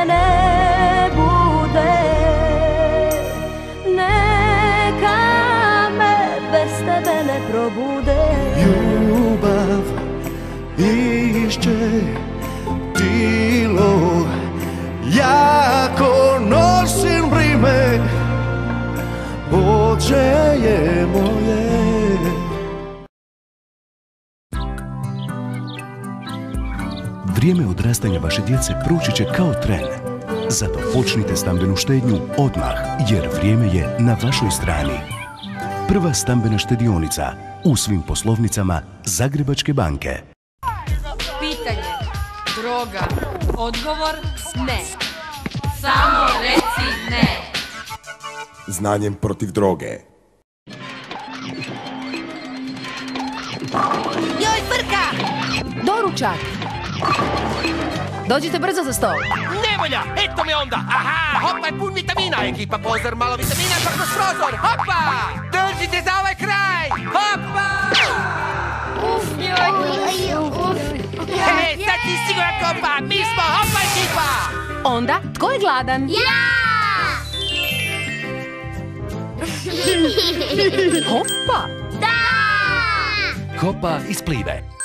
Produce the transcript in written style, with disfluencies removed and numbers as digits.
ne bude. Neka me bez tebe ne probude. Ljubav išće tilo, jako nosim brime, Bože je moje. Vrijeme odrastanja vaše djece proći će kao tren. Zato počnite stambenu štednju odmah, jer vrijeme je na vašoj strani. Prva stambena štedionica u svim poslovnicama Zagrebačke banke. Pitanje, droga, odgovor ne. Samo reci ne. Znanjem protiv droge. Joj, frka! Doručak. Dođite brzo za stol. Nevolja, eto me onda. Aha, hopa je pun vitamina. Ekipa, pozor, malo vitamina kroz prozor. Hopa! Držite za ovaj kraj. Hopa! He, sad ti siguran kopa. Mi smo hopa ekipa. Onda, tko je gladan? Ja! Hopa! Da! Hopa iz Plive.